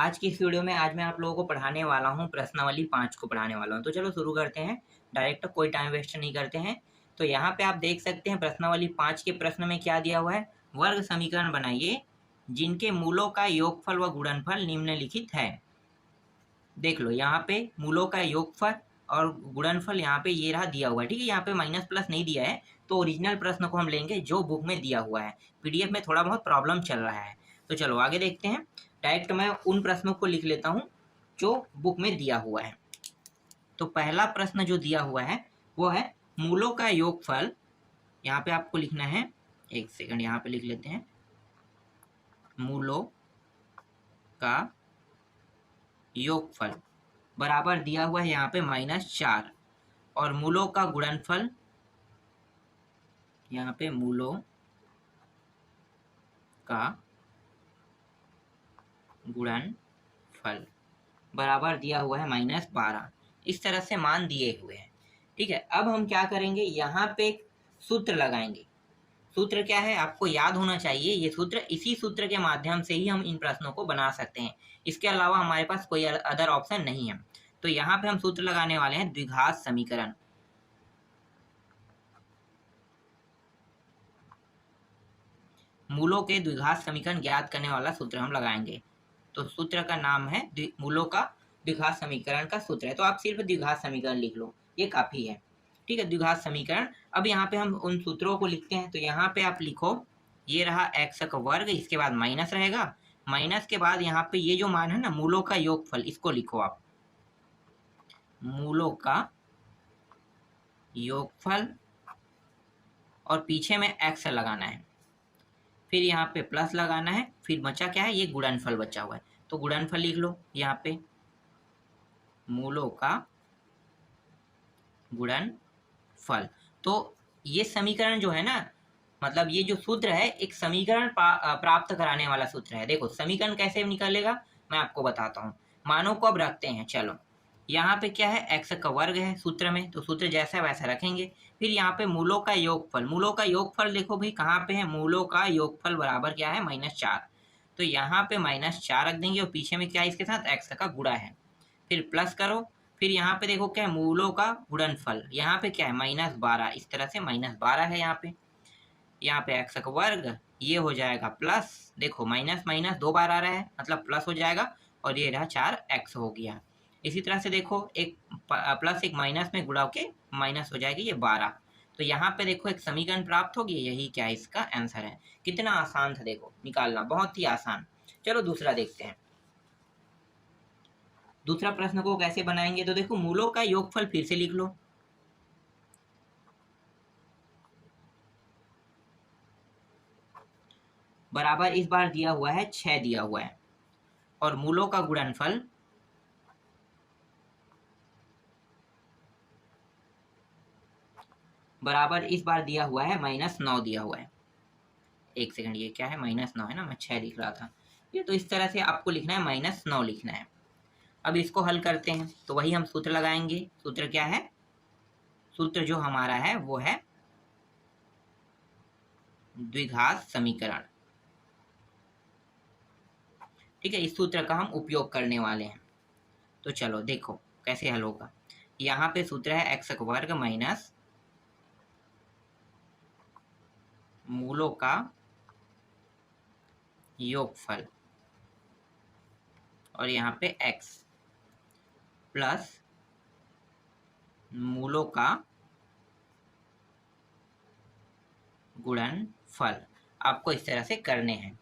आज की इस वीडियो में आज मैं आप लोगों को पढ़ाने वाला हूँ प्रश्नावली 5 को पढ़ाने वाला हूँ। तो चलो शुरू करते हैं, डायरेक्ट कोई टाइम वेस्ट नहीं करते हैं। तो यहाँ पे आप देख सकते हैं प्रश्नावली 5 के प्रश्न में क्या दिया हुआ है, वर्ग समीकरण बनाइए जिनके मूलों का योगफल व गुणनफल निम्नलिखित है। देख लो यहाँ पे मूलों का योगफल और गुणनफल यहाँ पे ये रहा दिया हुआ है, ठीक है। यहाँ पे माइनस प्लस नहीं दिया है, तो ओरिजिनल प्रश्न को हम लेंगे जो बुक में दिया हुआ है। पीडीएफ में थोड़ा बहुत प्रॉब्लम चल रहा है, तो चलो आगे देखते हैं। डायरेक्ट मैं उन प्रश्नों को लिख लेता हूँ जो बुक में दिया हुआ है। तो पहला प्रश्न जो दिया हुआ है वो है मूलों का योगफल। यहाँ पे आपको लिखना है, एक सेकंड यहाँ पे लिख लेते हैं, मूलों का योगफल बराबर दिया हुआ है यहाँ पे -4 और मूलों का गुणनफल, यहाँ पे मूलों का गुणनफल बराबर दिया हुआ है -12। इस तरह से मान दिए हुए हैं, ठीक है। अब हम क्या करेंगे, यहाँ पे एक सूत्र लगाएंगे। सूत्र क्या है आपको याद होना चाहिए, ये सूत्र, इसी सूत्र के माध्यम से ही हम इन प्रश्नों को बना सकते हैं। इसके अलावा हमारे पास कोई अदर ऑप्शन नहीं है। तो यहाँ पे हम सूत्र लगाने वाले हैं द्विघात समीकरण। मूलों के द्विघात समीकरण ज्ञात करने वाला सूत्र हम लगाएंगे। तो सूत्र का नाम है मूलों का द्विघात समीकरण का सूत्र है। तो आप सिर्फ द्विघात समीकरण लिख लो, ये काफी है, ठीक है। द्विघात समीकरण। अब यहाँ पे हम उन सूत्रों को लिखते हैं। तो यहाँ पे आप लिखो, ये रहा x का वर्ग, इसके बाद माइनस रहेगा, माइनस के बाद यहाँ पे ये जो मान है ना मूलों का योगफल, इसको लिखो आप, मूलों का योगफल, और पीछे में x लगाना है, फिर यहाँ पे प्लस लगाना है, फिर बचा क्या है, ये गुणनफल बचा हुआ है। तो गुणनफल लिख लो यहाँ पे, मूलों का गुणनफल। तो ये समीकरण जो है ना, मतलब ये जो सूत्र है एक समीकरण प्राप्त कराने वाला सूत्र है। देखो समीकरण कैसे निकलेगा मैं आपको बताता हूँ। मानों को अब रखते हैं, चलो यहाँ पे क्या है, x का वर्ग है सूत्र में, तो सूत्र जैसा वैसा रखेंगे। फिर यहाँ पे मूलों का योगफल, मूलों का योगफल देखो भाई कहाँ पे है, मूलों का योगफल बराबर क्या है, -4। तो यहाँ पे -4 रख देंगे, और पीछे में क्या है, इसके साथ x का गुणा है, फिर प्लस करो। फिर यहाँ पे देखो क्या है, मूलों का गुणनफल, यहाँ पे क्या है, -12। इस तरह से -12 है यहाँ पे x का वर्ग, ये हो जाएगा प्लस, देखो माइनस माइनस 2 बार आ रहा है मतलब प्लस हो जाएगा, और ये रहा 4x हो गया। इसी तरह से देखो एक प्लस एक माइनस में गुणा के माइनस हो जाएगी ये 12। तो यहाँ पे देखो एक समीकरण प्राप्त होगी, यही क्या है इसका आंसर है। कितना आसान था देखो निकालना, बहुत ही आसान। चलो दूसरा देखते हैं। दूसरा प्रश्न को कैसे बनाएंगे, तो देखो मूलों का योगफल फिर से लिख लो, बराबर इस बार दिया हुआ है 6 दिया हुआ है, और मूलों का गुणनफल बराबर इस बार दिया हुआ है -9 दिया हुआ है। एक सेकंड, ये क्या है, -9 है ना, मैं 6 लिख रहा था। ये तो इस तरह से आपको लिखना है, -9 लिखना है। अब इसको हल करते हैं, तो वही हम सूत्र लगाएंगे। सूत्र क्या है, सूत्र जो हमारा है वो है द्विघात समीकरण, ठीक है। इस सूत्र का हम उपयोग करने वाले हैं। तो चलो देखो कैसे हल होगा। यहाँ पे सूत्र है x का वर्ग माइनस मूलों का योगफल, और यहाँ पे x प्लस मूलों का गुणनफल। आपको इस तरह से करने हैं।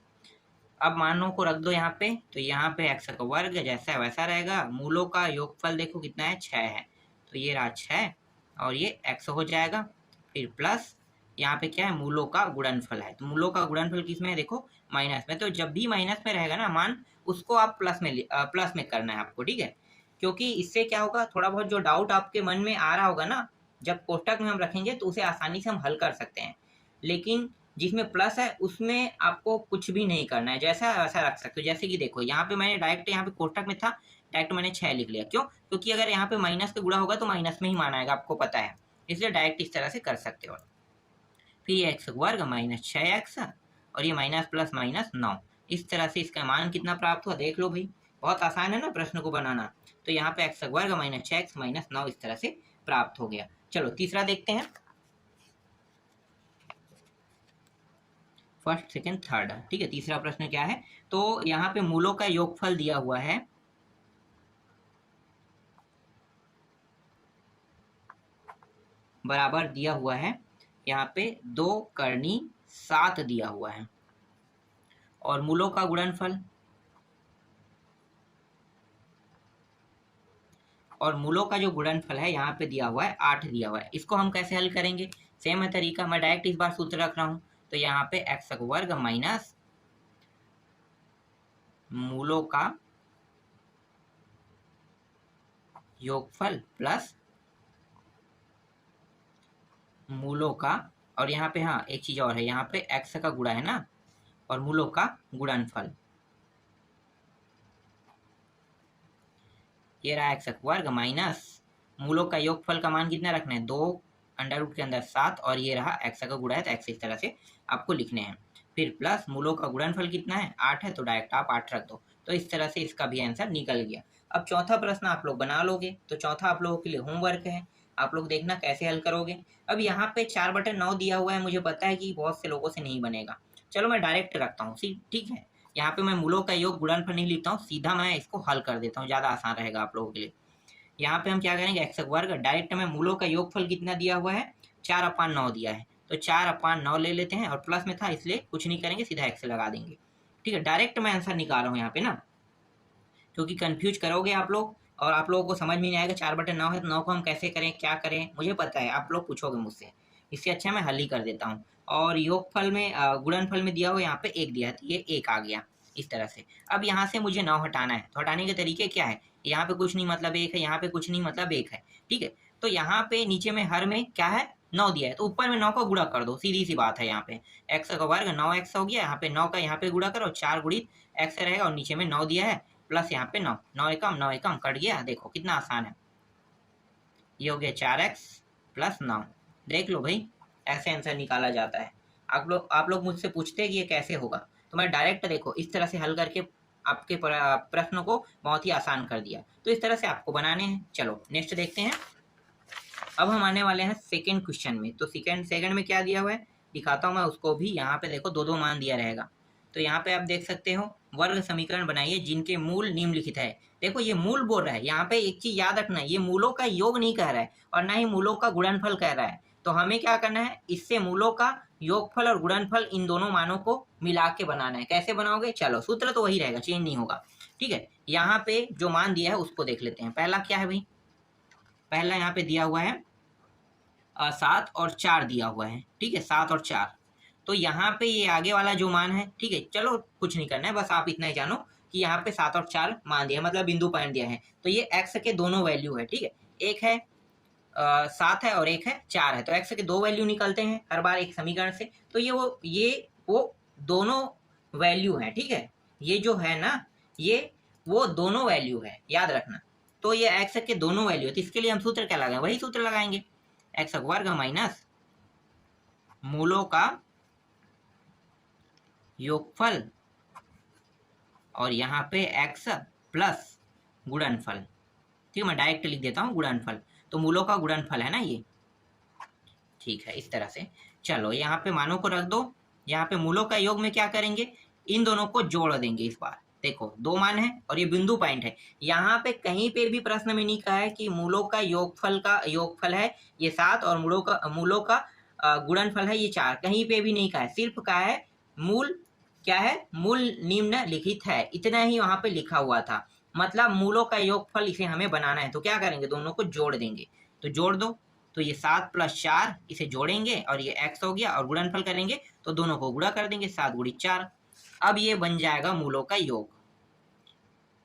अब मानों को रख दो यहाँ पे, तो यहाँ पे x का वर्ग जैसा है वैसा रहेगा, मूलों का योगफल देखो कितना है, 6 है, तो ये रहा 6 और ये x हो जाएगा, फिर प्लस यहाँ पे क्या है, मूलों का गुणनफल है। तो मूलों का गुणनफल किस में है, देखो माइनस में। तो जब भी माइनस में रहेगा ना मान, उसको आप प्लस में करना है आपको, ठीक है। क्योंकि इससे क्या होगा, थोड़ा बहुत जो डाउट आपके मन में आ रहा होगा ना, जब कोष्टक में हम रखेंगे तो उसे आसानी से हम हल कर सकते हैं। लेकिन जिसमें प्लस है उसमें आपको कुछ भी नहीं करना है, जैसा वैसा रख सकते हो। जैसे कि देखो यहाँ पे मैंने डायरेक्ट, यहाँ पे कोष्टक में था, डायरेक्ट मैंने 6 लिख लिया। क्यों, क्योंकि अगर यहाँ पे माइनस का गुणा होगा तो माइनस में ही मान आएगा, आपको पता है, इसलिए डायरेक्ट इस तरह से कर सकते हो। फिर ये x वर्ग -6x, और ये माइनस प्लस -9, इस तरह से इसका मान कितना प्राप्त हुआ देख लो भाई, बहुत आसान है ना प्रश्न को बनाना। तो यहाँ पे एक्स वर्ग माइनस 6x माइनस 9 इस तरह से प्राप्त हो गया। चलो तीसरा देखते हैं, फर्स्ट सेकंड थर्ड, ठीक है। तीसरा प्रश्न क्या है, तो यहाँ पे मूलों का योगफल दिया हुआ है, बराबर दिया हुआ है, यहाँ पे 2 करनी 7 दिया हुआ है, और मूलों का गुणनफल, और मूलों का जो गुणनफल है यहाँ पे दिया हुआ है 8 दिया हुआ है। इसको हम कैसे हल करेंगे, सेम है तरीका, मैं डायरेक्ट इस बार सूत्र रख रहा हूँ। तो यहाँ पे एक्स वर्ग माइनस मूलों का योगफल प्लस मूलों का, और यहाँ पे हाँ एक चीज और है, यहाँ पे एक्स का गुणा है ना, और मूलों का गुणनफल, ये रहा एक्स वर्ग माइनस मूलों का योगफल का मान कितना रखना है, 2 अंडर रूट के अंदर 7, और ये रहा एक्स का गुणा है तो एक्स इस तरह से आपको लिखने हैं। फिर प्लस मूलों का गुणनफल कितना है, 8 है, तो डायरेक्ट आप 8 रख दो। तो इस तरह से इसका भी आंसर निकल गया। अब चौथा प्रश्न आप लोग बना लोगे, तो चौथा आप लोगों के लिए होमवर्क है, आप लोग देखना कैसे हल करोगे। अब यहाँ पे 4/9 दिया हुआ है, मुझे पता है कि बहुत से लोगों से नहीं बनेगा, चलो मैं डायरेक्ट रखता हूँ, ठीक है। यहाँ पे मैं मूलों का योग गुणनफल नहीं लिखता हूँ, सीधा मैं इसको हल कर देता हूँ, ज़्यादा आसान रहेगा आप लोगों के लिए। यहाँ पे हम क्या करेंगे, एक्स वर्ग, डायरेक्ट में मूलों का योगफल कितना दिया हुआ है, 4/9 दिया है, तो 4/9 ले लेते हैं, और प्लस में था इसलिए कुछ नहीं करेंगे, सीधा एक्स लगा देंगे, ठीक है। डायरेक्ट मैं आंसर निकाल रहा हूँ यहाँ पे ना, क्योंकि कंफ्यूज करोगे आप लोग और आप लोगों को समझ में नहीं आएगा। 4/9 है तो 9 को हम कैसे करें, क्या करें, मुझे पता है आप लोग पूछोगे मुझसे, इससे अच्छा मैं हल ही कर देता हूँ। और योगफल में गुणनफल में दिया हुआ यहाँ पे 1 दिया, तो ये 1 आ गया इस तरह से। अब यहाँ से मुझे 9 हटाना है, तो हटाने के तरीके क्या है, यहाँ पे कुछ नहीं मतलब 1 है, यहाँ पे कुछ नहीं मतलब 1 है, ठीक है। तो यहाँ पे नीचे में हर में क्या है, 9 दिया है, तो ऊपर में 9 का गुणा कर दो, सीधी सी बात है। यहाँ पे एक्स का वर्ग 9x हो गया, यहाँ पे 9 का यहाँ पे गुणा करो, 4 गुणित एक्स रहेगा, और नीचे में 9 दिया है, प्लस यहाँ पे 9, 9 एकम कट गया, देखो कितना आसान है, ये हो गया 4x प्लस 9। देख लो भाई, ऐसे आंसर निकाला जाता है। आप लोग मुझसे पूछते हैं कि ये कैसे होगा, तो मैं डायरेक्ट देखो इस तरह से हल करके आपके प्रश्न को बहुत ही आसान कर दिया। तो इस तरह से आपको बनाने हैं। चलो नेक्स्ट देखते हैं। अब हम आने वाले हैं सेकेंड क्वेश्चन में। तो सेकेंड में क्या दिया हुआ है दिखाता हूँ मैं उसको भी। यहाँ पे देखो 2 मान दिया रहेगा, तो यहाँ पे आप देख सकते हो, वर्ग समीकरण बनाइए जिनके मूल निम्नलिखित है। देखो ये मूल बोल रहा है, यहाँ पे एक चीज याद रखना है, ये मूलों का योग नहीं कह रहा है और ना ही मूलों का गुणनफल कह रहा है। तो हमें क्या करना है, इससे मूलों का योगफल और गुणनफल इन दोनों मानों को मिला के बनाना है। कैसे बनाओगे, चलो सूत्र तो वही रहेगा, चेंज नहीं होगा, ठीक है। यहाँ पे जो मान दिया है उसको देख लेते हैं। पहला क्या है भाई, पहला यहाँ पे दिया हुआ है 7 और 4 दिया हुआ है, ठीक है, 7 और 4। तो यहाँ पे ये आगे वाला जो मान है, ठीक है, चलो कुछ नहीं करना है, बस आप इतना ही जानो कि यहाँ पे 7 और 4 मान दिया, मतलब बिंदु पॉइंट दिया है। तो ये एक्स के दोनों वैल्यू है, ठीक है, एक है 7 है और एक है 4 है, तो एक्स के 2 वैल्यू निकलते हैं हर बार एक समीकरण से। तो वो दोनों वैल्यू है, ठीक है, ये जो है ना, ये वो दोनों वैल्यू है, याद रखना। तो ये एक्स के दोनों वैल्यू है, तो इसके लिए हम सूत्र क्या लगाएंगे, वही सूत्र लगाएंगे, एक्स वर्ग माइनस मूलों का योगफल, और यहाँ पे एक्स प्लस गुणनफल, ठीक है, मैं डायरेक्ट लिख देता हूँ गुणनफल, तो मूलों का गुणनफल है ना ये, ठीक है, इस तरह से। चलो यहाँ पे मानों को रख दो, यहाँ पे मूलों का योग में क्या करेंगे, इन दोनों को जोड़ देंगे इस बार। देखो 2 मान है और ये बिंदु पॉइंट है, यहाँ पे कहीं पे भी प्रश्न में नहीं कहा है कि मूलों का योगफल है ये 7 और मूलों का गुणनफल है ये 4, कहीं पे भी नहीं कहा है, सिर्फ कहा है मूल क्या है, मूल निम्नलिखित है, इतना ही वहां पे लिखा हुआ था। मतलब मूलों का योगफल इसे हमें बनाना है, तो क्या करेंगे, दोनों को जोड़ देंगे। तो जोड़ दो, तो ये 7 + 4 इसे जोड़ेंगे और ये x हो गया, और गुणनफल करेंगे तो दोनों को गुणा कर देंगे, 7 × 4। अब ये बन जाएगा मूलों का योग,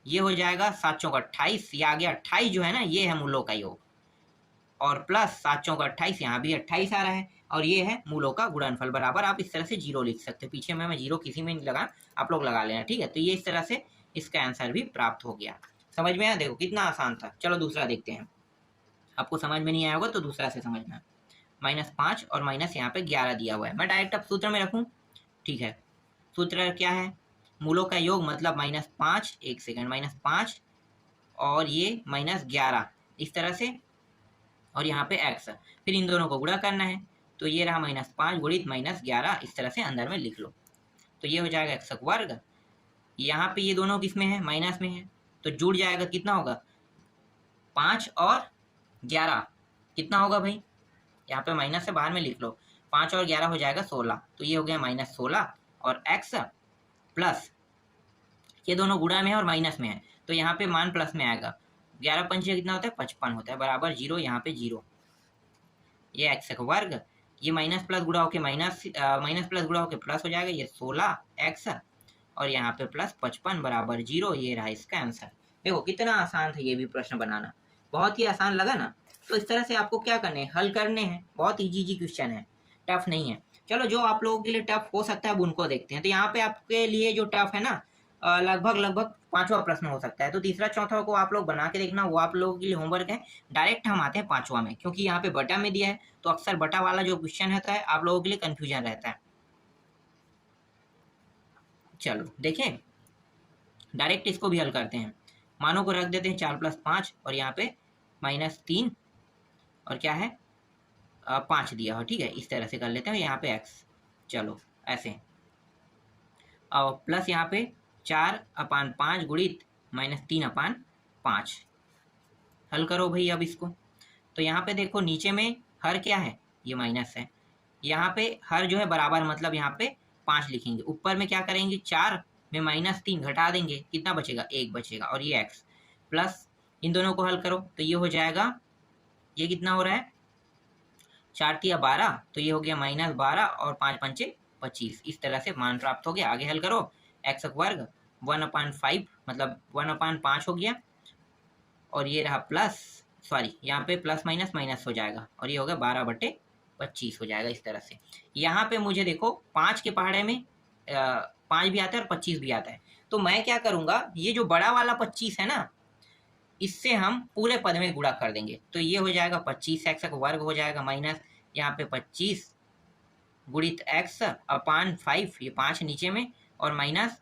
ये हो जाएगा 7 × 28, ये आ गया 28 जो है ना, ये है मूलों का योग, और प्लस 7 × 28, यहाँ भी 28 आ रहा है, और ये है मूलों का गुणनफल बराबर। आप इस तरह से 0 लिख सकते हो, पीछे में मैं 0 किसी में नहीं लगा, आप लोग लगा लेना, ठीक है। तो ये इस तरह से इसका आंसर भी प्राप्त हो गया। समझ में आया, देखो कितना आसान था। चलो दूसरा देखते हैं, आपको समझ में नहीं आया होगा तो दूसरा से समझना। -5 और माइनस यहाँ पे 11 दिया हुआ है, मैं डायरेक्ट अब सूत्र में रखूँ, ठीक है। सूत्र क्या है, मूलों का योग मतलब -5, एक सेकंड, -5 और ये -11 इस तरह से, और यहाँ पे x, फिर इन दोनों को गुणा करना है, तो ये रहा -5 गुणित -11, इस तरह से अंदर में लिख लो। तो ये हो जाएगा x वर्ग, यहाँ पे ये दोनों किस में है, माइनस में है, तो जुड़ जाएगा, कितना होगा 5 और 11, कितना होगा भाई, यहाँ पे माइनस से बाहर में लिख लो, 5 और 11 हो जाएगा 16, तो ये हो गया -16 और x प्लस ये दोनों गुणा में है और माइनस में है, तो यहाँ पे मान प्लस में आएगा, 11 पंचे कितना होता है 55 होता है, बराबर 0, यहाँ पे 0, ये एक्स का वर्ग, ये माइनस प्लस गुणा होके माइनस प्लस गुणा होके प्लस हो जाएगा, ये 16 एक्स और यहाँ पे प्लस 55 बराबर 0, ये रहा इसका आंसर। देखो कितना आसान था ये भी प्रश्न बनाना, बहुत ही आसान लगा ना। तो इस तरह से आपको क्या करने हैं, हल करने हैं, बहुत इजी क्वेश्चन है, टफ नहीं है। चलो जो आप लोगों के लिए टफ हो सकता है अब उनको देखते हैं। तो यहाँ पे आपके लिए जो टफ है ना, लगभग 5वां प्रश्न हो सकता है, तो तीसरा चौथा को आप लोग बना के देखना, वो आप लोगों के लिए होमवर्क है। डायरेक्ट हम आते हैं 5वां में, क्योंकि यहाँ पे बटा में दिया है, तो अक्सर बटा वाला जो क्वेश्चन रहता है आप लोगों के लिए कंफ्यूजन रहता है। चलो देखें, डायरेक्ट इसको भी हल करते हैं। मानों को रख देते हैं 4 + 5 और यहाँ पे -3 और क्या है 5 दिया हो, ठीक है, इस तरह से कर लेते हैं, यहाँ पे x, चलो ऐसे, और प्लस यहाँ पे 4/5 गुणित -3/5, हल करो भाई अब इसको। तो यहाँ पे देखो नीचे में हर क्या है, ये माइनस है, यहाँ पे हर जो है बराबर, मतलब यहाँ पे 5 लिखेंगे, ऊपर में क्या करेंगे 4 में -3 घटा देंगे, कितना बचेगा 1 बचेगा, और ये x प्लस इन दोनों को हल करो, तो ये हो जाएगा, ये कितना हो रहा है 4 × 12, तो ये हो गया -12 और 5 पंचे 25, इस तरह से मान प्राप्त हो गया। आगे हल करो, x वर्ग 1/5 मतलब 1/5 हो गया, और ये रहा प्लस, सॉरी यहाँ पे प्लस माइनस माइनस हो जाएगा, और ये हो गया 12/25 हो जाएगा, इस तरह से। यहाँ पे मुझे देखो 5 के पहाड़े में 5 भी आता है और 25 भी आता है, तो मैं क्या करूँगा, ये जो बड़ा वाला 25 है ना, इससे हम पूरे पद में गुणा कर देंगे, तो ये हो जाएगा 25x वर्ग हो जाएगा, माइनस यहाँ पे 25 गुणित x/5, ये 5 नीचे में, और माइनस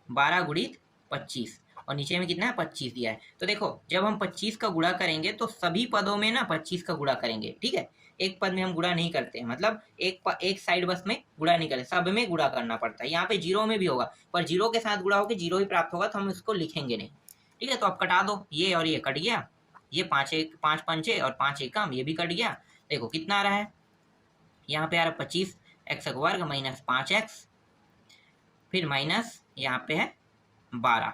12 गुणित 25, और नीचे में कितना है 25 दिया है। तो देखो जब हम 25 का गुणा करेंगे तो सभी पदों में ना 25 का गुणा करेंगे, ठीक है, एक पद में हम गुणा नहीं करते, मतलब एक साइड बस में गुणा नहीं करते, सब में गुणा करना पड़ता है। यहाँ पे 0 में भी होगा, पर 0 के साथ गुणा होकर 0 ही प्राप्त होगा, तो हम इसको लिखेंगे नहीं, ठीक है। तो अब कटा दो, ये और ये कट गया, ये 5 पंचे और 5 एकम, ये भी कट गया। देखो कितना आ रहा है, यहाँ पे आ रहा है 25x वर्ग माइनस 5x, फिर माइनस यहाँ पे है 12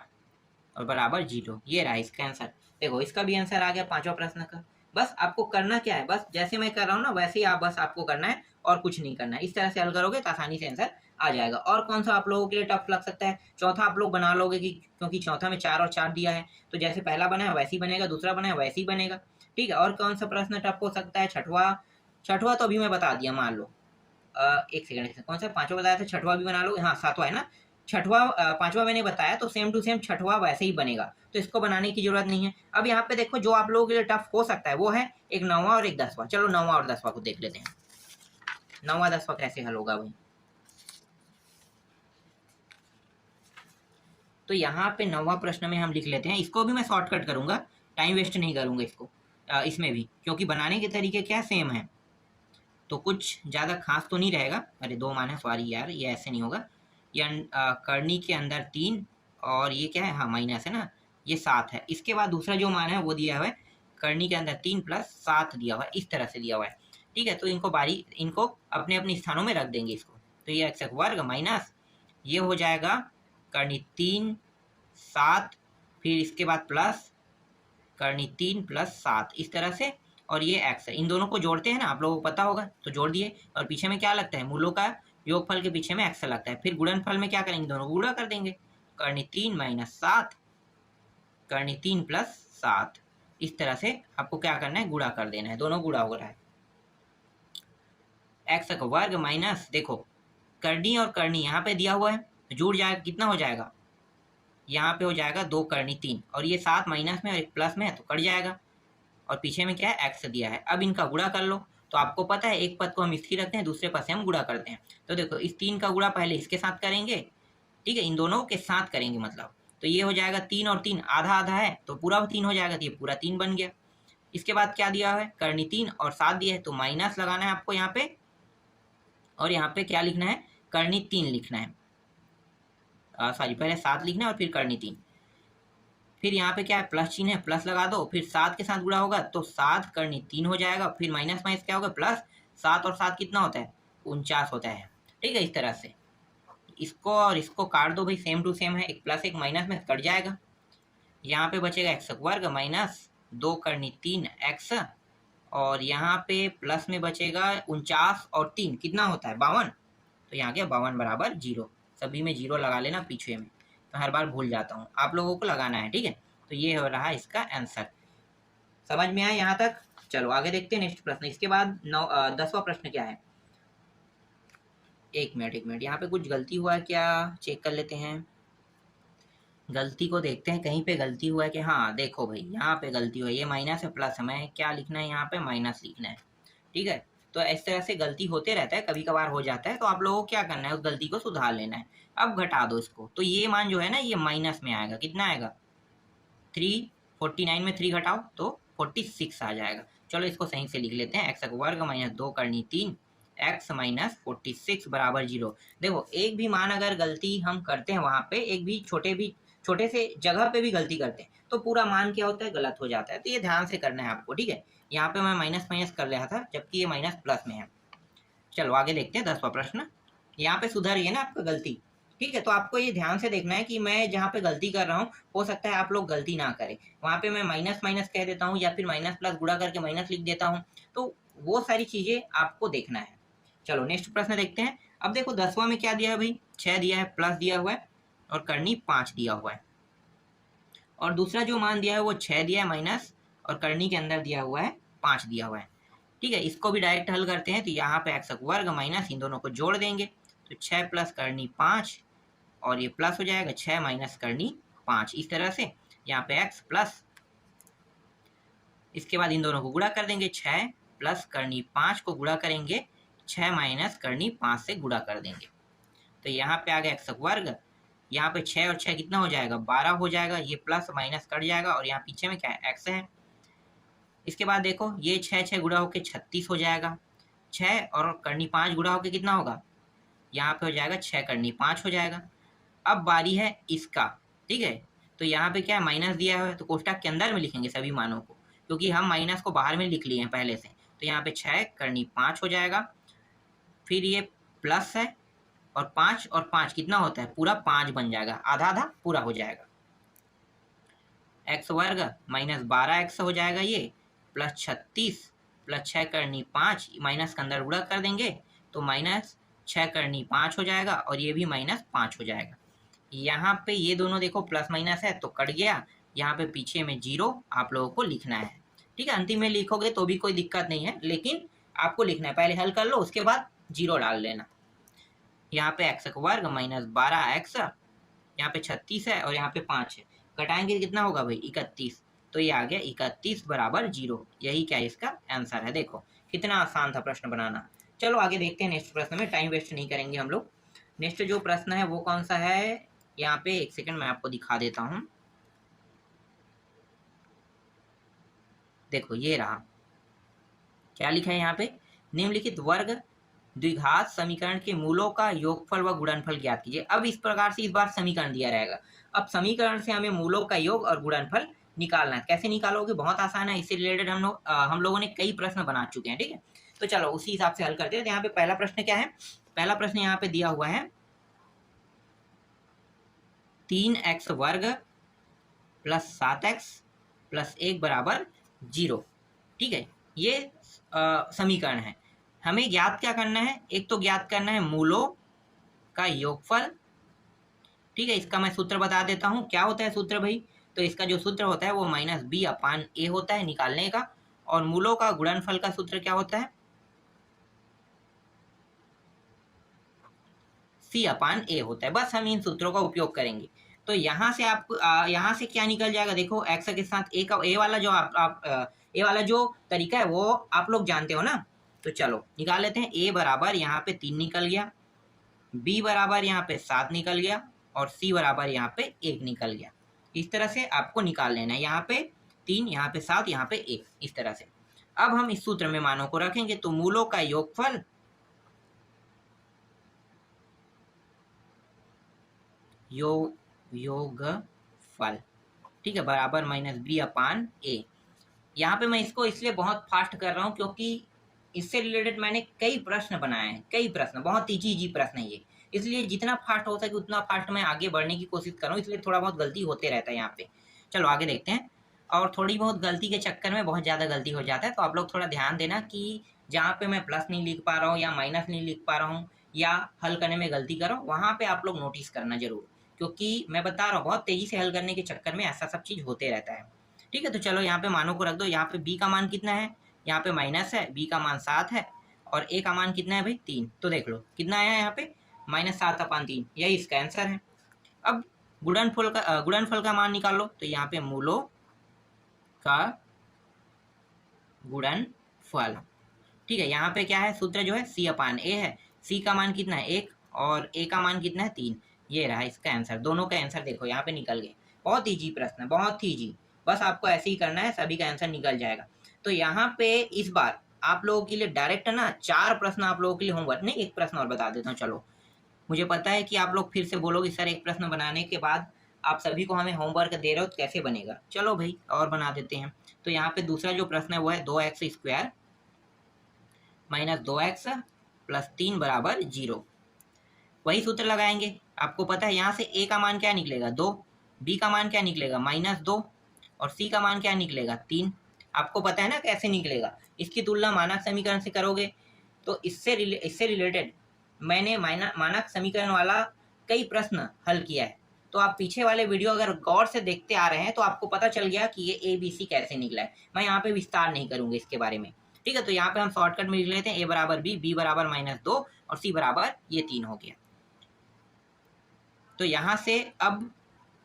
और बराबर 0, ये रहा इसका आंसर। देखो इसका भी आंसर आ गया 5वां प्रश्न का। बस आपको करना क्या है, बस जैसे मैं कर रहा हूँ ना वैसे ही आप बस आपको करना है, और कुछ नहीं करना है। इस तरह से हल करोगे तो आसानी से आंसर आ जाएगा। और कौन सा आप लोगों के लिए टफ लग सकता है, चौथा आप लोग बना लोगे, कि क्योंकि चौथा में 4 और 4 दिया है, तो जैसे पहला बना है वैसे ही बनेगा, दूसरा बना है वैसे ही बनेगा, ठीक है। और कौन सा प्रश्न टफ हो सकता है, छठवा तो अभी मैं बता दिया, मान लो एक सेकंड, कौन सा 5वां बताया था, छठवा भी बना लो, हाँ 7वां है ना, छठवा 5वां मैंने बताया, तो सेम टू सेम छठवा वैसे ही बनेगा, तो इसको बनाने की जरूरत नहीं है। अब यहाँ पे देखो जो आप लोगों के लिए टफ हो सकता है वो है एक 9वां और एक 10वां। चलो 9वां और 10वां को देख लेते हैं, 9वां 10वां कैसे हल होगा भाई। तो यहाँ पे 9वां प्रश्न में हम लिख लेते हैं, इसको भी मैं शॉर्टकट करूंगा, टाइम वेस्ट नहीं करूंगा इसको, इसमें भी, क्योंकि बनाने के तरीके क्या सेम है, तो कुछ ज़्यादा खास तो नहीं रहेगा। अरे 2 मान है, सॉरी यार, ये ऐसे नहीं होगा, ये करनी के अंदर 3 और ये क्या है, हाँ माइनस है ना, ये 7 है। इसके बाद दूसरा जो मान है वो दिया हुआ है, करनी के अंदर 3 + 7 दिया हुआ है, इस तरह से दिया हुआ है, ठीक है। तो इनको अपने अपने स्थानों में रख देंगे इसको, तो ये x वर्ग माइनस ये हो जाएगा करनी 3 7, फिर इसके बाद प्लस करनी 3 + 7, इस तरह से, और ये x है। इन दोनों को जोड़ते हैं ना, आप लोगों को पता होगा, तो जोड़ दिए, और पीछे में क्या लगता है, मूलों का योगफल के पीछे में x लगता है। फिर गुणनफल में क्या करेंगे, दोनों को गुणा कर देंगे, करनी 3 - 7 करनी 3 + 7, इस तरह से आपको क्या करना है, गुणा कर देना है, दोनों गुणा हो रहा है। x वर्ग माइनस, देखो करनी और करनी यहाँ पे दिया हुआ है, तो जुड़ जाएगा, कितना हो जाएगा, यहाँ पे हो जाएगा 2 करनी 3, और ये 7 माइनस में और एक प्लस में है तो कट जाएगा, और पीछे में क्या है x दिया है। अब इनका गुणा कर लो, तो आपको पता है एक पद को हम स्थिर रखते हैं, दूसरे पद से हम गुणा करते हैं। तो देखो इस 3 का गुणा पहले इसके साथ करेंगे, ठीक है, इन दोनों के साथ करेंगे मतलब, तो ये हो जाएगा 3 और 3 आधा आधा है तो पूरा 3 हो जाएगा, तो ये पूरा 3 बन गया। इसके बाद क्या दिया है, करनी 3 और 7 दिया है, तो माइनस लगाना है आपको यहाँ पे, और यहाँ पे क्या लिखना है, करनी 3 लिखना है, सॉरी पहले 7 लिखना है और फिर करनी 3। फिर यहाँ पे क्या है, प्लस चिन्ह है, प्लस लगा दो, फिर 7 के साथ गुणा होगा तो 7 करनी 3 हो जाएगा, फिर माइनस माइनस क्या होगा प्लस, 7 और 7 कितना होता है, 49 होता है। ठीक है, इस तरह से इसको और इसको काट दो भाई, सेम टू सेम है, एक प्लस एक माइनस में कट जाएगा। यहाँ पे बचेगा एक्स वर्ग माइनस 2 करनी 3 एक्स, और यहाँ पे प्लस में बचेगा 49 और 3 कितना होता है 52, तो यहाँ के 52 बराबर 0। सभी में 0 लगा लेना पीछे में, तो हर बार भूल जाता हूँ, आप लोगों को लगाना है। ठीक है, तो ये हो रहा इसका आंसर। समझ में आया यहाँ तक? चलो आगे देखते हैं नेक्स्ट प्रश्न। इसके बाद 10वां प्रश्न क्या है, एक मिनट यहाँ पे कुछ गलती हुआ है क्या, चेक कर लेते हैं। गलती को देखते हैं, कहीं पे गलती हुआ है कि, हाँ देखो भाई यहाँ पे गलती हुई है, ये माइनस है प्लस, हमें क्या लिखना है यहाँ पे, माइनस लिखना है। ठीक है, तो इस तरह से गलती होते रहता है, कभी कभार हो जाता है, तो आप लोगों को क्या करना है, उस गलती को सुधार लेना है। अब घटा दो इसको, तो ये मान जो है ना ये माइनस में आएगा, कितना आएगा 349 में 3 घटाओ तो 46 आ जाएगा। चलो इसको सही से लिख लेते हैं, एक्स वर्ग माइनस 2 करनी 3 एक्स माइनस 46 बराबर 0। देखो एक भी मान अगर गलती हम करते हैं वहां पे, एक भी छोटे से जगह पे भी गलती करते हैं तो पूरा मान क्या होता है, गलत हो जाता है। तो ये ध्यान से करना है आपको। ठीक है, यहाँ पे मैं माइनस माइनस कर रहा था जबकि ये माइनस प्लस में है। चलो आगे देखते हैं 10वां प्रश्न। यहाँ पे सुधर रही है ना आपका गलती। ठीक है, तो आपको ये ध्यान से देखना है कि मैं जहाँ पे गलती कर रहा हूँ हो सकता है आप लोग गलती ना करें, वहाँ पे मैं माइनस माइनस कह देता हूँ या फिर माइनस प्लस गुणा करके माइनस लिख देता हूँ, तो वो सारी चीजें आपको देखना है। चलो नेक्स्ट प्रश्न देखते हैं। अब देखो 10वां में क्या दिया है भाई, 6 दिया है, प्लस दिया हुआ है और करनी 5 दिया हुआ है, और दूसरा जो मान दिया है वो 6 दिया है माइनस, और करनी के अंदर दिया हुआ है 5 दिया हुआ है। ठीक है, इसको भी डायरेक्ट हल करते हैं, तो यहाँ पे एक्स वर्ग माइनस इन दोनों को जोड़ देंगे, तो 6 प्लस करनी 5 और ये प्लस हो जाएगा 6 माइनस करनी 5, इस तरह से यहाँ पे एक्स प्लस, इसके बाद इन दोनों को गुणा कर देंगे, 6 प्लस करनी 5 को गुणा करेंगे 6 माइनस करनी 5 से गुणा कर देंगे, तो यहाँ पे आ गया एक्स वर्ग, यहाँ पे 6 और 6 कितना हो जाएगा 12 हो जाएगा, ये प्लस माइनस कट जाएगा और यहाँ पीछे में क्या है एक्स है। इसके बाद देखो ये 6 6 गुणा होके 36 हो जाएगा, 6 और करनी 5 गुणा होके कितना होगा, यहाँ पे हो जाएगा 6 करनी 5 हो जाएगा। अब बारी है इसका। ठीक है, तो यहाँ पे क्या है माइनस दिया है तो कोष्टक के अंदर में लिखेंगे सभी मानों को, क्योंकि हम माइनस को बाहर में लिख लिए हैं पहले से, तो यहाँ पे 6 करनी 5 हो जाएगा, फिर ये प्लस है और 5 और 5 कितना होता है पूरा 5 बन जाएगा, आधा आधा पूरा हो जाएगा, एक्स वर्ग माइनस 12 एक्स हो जाएगा ये, प्लस 36 प्लस 6 करनी 5, माइनस के अंदर गुणा कर देंगे तो माइनस 6 करनी 5 हो जाएगा और ये भी माइनस 5 हो जाएगा। यहाँ पे ये दोनों देखो प्लस माइनस है तो कट गया, यहाँ पे पीछे में 0 आप लोगों को लिखना है। ठीक है, अंतिम में लिखोगे तो भी कोई दिक्कत नहीं है, लेकिन आपको लिखना है, पहले हल कर लो उसके बाद 0 डाल लेना। यहाँ पे एक्स वर्ग माइनस 12 एक्स, यहाँ पे 36 है और यहाँ पे 5 है, घटाएंगे कितना होगा भाई 31, तो ये आ गया 31 बराबर 0। यही क्या इसका आंसर है। देखो कितना आसान था प्रश्न बनाना। चलो आगे देखते हैं नेक्स्ट प्रश्न में, टाइम वेस्ट नहीं करेंगे हम लोग। नेक्स्ट जो प्रश्न है वो कौन सा है, यहाँ पे एक सेकंड मैं आपको दिखा देता हूँ। देखो ये रहा, क्या लिखा है यहाँ पे, निम्नलिखित वर्ग द्विघात समीकरण के मूलों का योगफल व गुणनफल ज्ञात कीजिए। अब इस प्रकार से इस बार समीकरण दिया रहेगा, अब समीकरण से हमें मूलों का योग और गुणनफल निकालना है। कैसे निकालोगे, बहुत आसान है, इससे रिलेटेड हम लोगों ने कई प्रश्न बना चुके हैं। ठीक है, तो चलो उसी हिसाब से हल करते हैं। तो यहाँ पे पहला प्रश्न क्या है, पहला प्रश्न यहाँ पे दिया हुआ है 3x वर्ग प्लस 7x प्लस 1 बराबर 0। ठीक है, ये समीकरण है। हमें ज्ञात क्या करना है, एक तो ज्ञात करना है मूलों का योगफल। ठीक है, इसका मैं सूत्र बता देता हूँ, क्या होता है सूत्र भाई, तो इसका जो सूत्र होता है वो माइनस बी अपान ए होता है निकालने का, और मूलों का गुणनफल का सूत्र क्या होता है, सी अपान ए होता है। बस हम इन सूत्रों का उपयोग करेंगे। तो यहाँ से आपको यहाँ से क्या निकल जाएगा, देखो एक्स के साथ ए का ए वाला जो ए वाला जो तरीका है वो आप लोग जानते हो ना, तो चलो निकाल लेते हैं। ए बराबर यहाँ पे 3 निकल गया, बी बराबर यहाँ पे 7 निकल गया, और c बराबर यहाँ पे 1 निकल गया। इस तरह से आपको निकाल लेना है, यहाँ पे 3, यहाँ पे 7, यहाँ पे 1, इस तरह से। अब हम इस सूत्र में मानों को रखेंगे, तो मूलों का योगफल योगफल, ठीक है, बराबर -b/a। यहाँ पे मैं इसको इसलिए बहुत फास्ट कर रहा हूँ क्योंकि इससे रिलेटेड मैंने कई प्रश्न बनाए हैं, कई प्रश्न, बहुत इजी प्रश्न है ये, इसलिए जितना फास्ट हो सके उतना फास्ट मैं आगे बढ़ने की कोशिश कर रहा हूँ, इसलिए थोड़ा बहुत गलती होते रहता है यहाँ पे। चलो आगे देखते हैं। और थोड़ी बहुत गलती के चक्कर में बहुत ज़्यादा गलती हो जाता है, तो आप लोग थोड़ा ध्यान देना कि जहाँ पे मैं प्लस नहीं लिख पा रहा हूँ या माइनस नहीं लिख पा रहा हूँ या हल करने में गलती कर रहा हूँ, वहाँ पे आप लोग नोटिस करना जरूर, क्योंकि मैं बता रहा हूँ बहुत तेज़ी से हल करने के चक्कर में ऐसा सब चीज़ होते रहता है। ठीक है, तो चलो यहाँ पे मानों को रख दो। यहाँ पे b का मान कितना है, यहाँ पे माइनस है, b का मान 7 है और a का मान कितना है भाई 3। तो देख लो कितना आया है यहाँ पे -7/3, यही इसका आंसर है। अब गुणनफल का मान निकाल लो, तो यहाँ पे मूलों का गुणनफल, ठीक है, यहाँ पे क्या है, सूत्र जो है c/a है। c का मान कितना है 1 और a का मान कितना है 3, ये रहा इसका आंसर। दोनों का आंसर देखो यहाँ पे निकल गए। बहुत ईजी प्रश्न है, बहुत ही ईजी, बस आपको ऐसे ही करना है, सभी का आंसर निकल जाएगा। तो यहाँ पे इस बार आप लोगों के लिए डायरेक्ट ना 4 प्रश्न आप लोगों के लिए होमवर्क, नहीं एक प्रश्न और बता देता हूँ। चलो, मुझे पता है कि आप लोग फिर से बोलोगे सर एक प्रश्न बनाने के बाद आप सभी को हमें होमवर्क दे रहे हो तो कैसे बनेगा। चलो भाई और बना देते हैं। तो यहाँ पे दूसरा जो प्रश्न है वो है 2x² -2x + 3 = 0। वही सूत्र लगाएंगे। आपको पता है यहाँ से a का मान क्या निकलेगा 2, b का मान क्या निकलेगा -2 और c का मान क्या निकलेगा 3। आपको पता है ना कैसे निकलेगा। इसकी तुलना मानक समीकरण से करोगे तो इससे रिलेटेड मैंने मानक समीकरण वाला कई प्रश्न हल किया है। तो आप पीछे वाले वीडियो अगर गौर से देखते आ रहे हैं तो आपको पता चल गया कि ये ABC कैसे निकला है। मैं यहाँ पे विस्तार नहीं करूँगा इसके बारे में, ठीक है। तो यहाँ पे हम शॉर्टकट में लिख लेते हैं a बराबर b, b बराबर -2 और c बराबर ये 3 हो गया। तो यहाँ से अब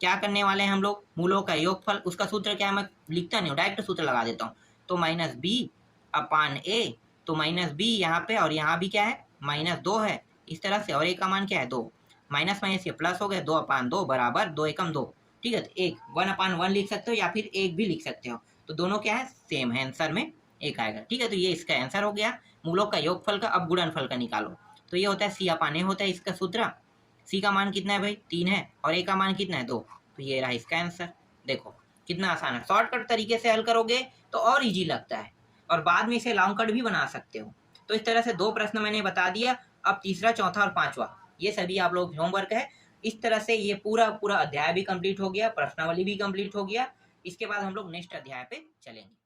क्या करने वाले हैं हम लोग, मूलों का योगफल, उसका सूत्र क्या है, मैं लिखता नहीं हूँ, डायरेक्ट सूत्र लगा देता हूँ। तो -b/a, तो -b यहाँ पे और यहाँ भी क्या है -2 है, इस तरह से, और a का मान क्या है 2, माइनस माइनस ये प्लस हो गया, 2/2 बराबर 2 एकम 2, ठीक है। तो 1/1 लिख सकते हो या फिर 1 भी लिख सकते हो, तो दोनों क्या है सेम है, आंसर में 1 आएगा, ठीक है। तो ये इसका आंसर हो गया मूलों का योगफल का। अब गुणनफल का निकालो, तो ये होता है c/a होता है इसका सूत्र। c का मान कितना है भाई 3 है और a का मान कितना है 2, तो ये रहा इसका आंसर। देखो कितना आसान है, शॉर्टकट तरीके से हल करोगे तो और इजी लगता है और बाद में इसे लॉन्ग कट भी बना सकते हो। तो इस तरह से 2 प्रश्न मैंने बता दिया। अब तीसरा, चौथा और पांचवा ये सभी आप लोग होमवर्क है। इस तरह से ये पूरा अध्याय भी कंप्लीट हो गया, प्रश्नावली भी कंप्लीट हो गया। इसके बाद हम लोग नेक्स्ट अध्याय पे चलेंगे।